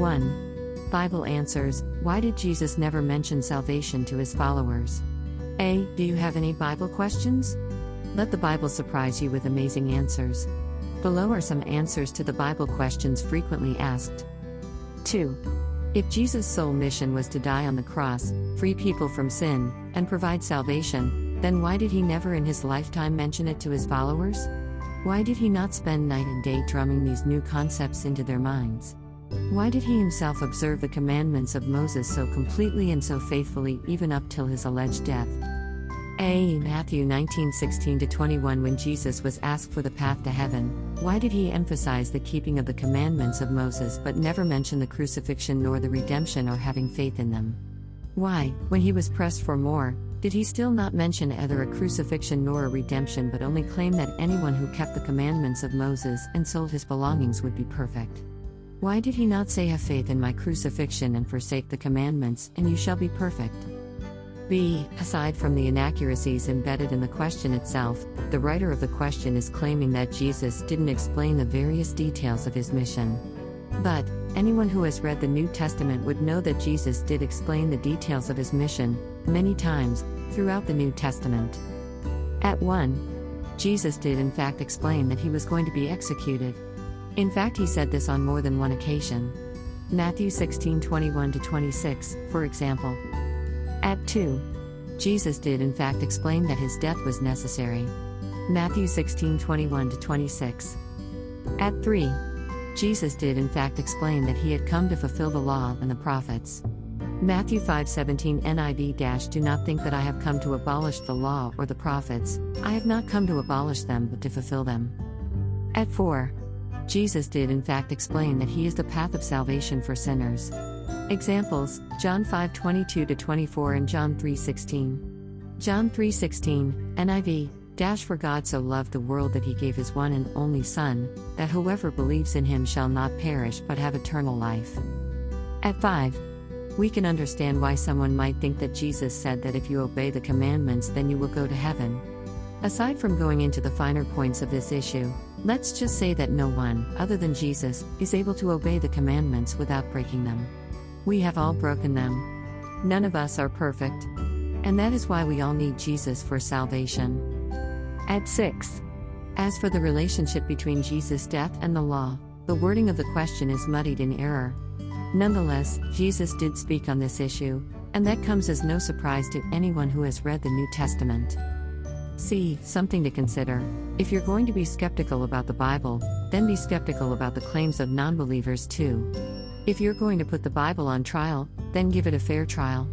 1. Bible answers. Why did Jesus never mention salvation to his followers? A. Do you have any Bible questions? Let the Bible surprise you with amazing answers. Below are some answers to the Bible questions frequently asked. 2. If Jesus' sole mission was to die on the cross, free people from sin, and provide salvation, then why did he never in his lifetime mention it to his followers? Why did he not spend night and day drumming these new concepts into their minds? Why did he himself observe the commandments of Moses so completely and so faithfully even up till his alleged death? A. Matthew 19:16-21. When Jesus was asked for the path to heaven, why did he emphasize the keeping of the commandments of Moses but never mention the crucifixion nor the redemption or having faith in them? Why, when he was pressed for more, did he still not mention either a crucifixion nor a redemption but only claim that anyone who kept the commandments of Moses and sold his belongings would be perfect? Why did he not say, have faith in my crucifixion and forsake the commandments, and you shall be perfect? B. Aside from the inaccuracies embedded in the question itself, the writer of the question is claiming that Jesus didn't explain the various details of his mission. But, anyone who has read the New Testament would know that Jesus did explain the details of his mission, many times, throughout the New Testament. At 1. Jesus did in fact explain that he was going to be executed. In fact, he said this on more than one occasion. Matthew 16:21-26, for example. At 2. Jesus did in fact explain that his death was necessary. Matthew 16:21-26. At 3. Jesus did in fact explain that he had come to fulfill the law and the prophets. Matthew 5:17 NIV-. Do not think that I have come to abolish the law or the prophets. I have not come to abolish them but to fulfill them. At 4. Jesus did in fact explain that he is the path of salvation for sinners. Examples, John 5:22-24 and John 3:16. John 3:16, NIV, For God so loved the world that he gave his one and only Son, that whoever believes in him shall not perish but have eternal life. At 5. We can understand why someone might think that Jesus said that if you obey the commandments then you will go to heaven. Aside from going into the finer points of this issue, let's just say that no one, other than Jesus, is able to obey the commandments without breaking them. We have all broken them. None of us are perfect. And that is why we all need Jesus for salvation. At 6. As for the relationship between Jesus' death and the law, the wording of the question is muddied in error. Nonetheless, Jesus did speak on this issue, and that comes as no surprise to anyone who has read the New Testament. C. Something to consider. If you're going to be skeptical about the Bible, then be skeptical about the claims of non-believers too. If you're going to put the Bible on trial, then give it a fair trial.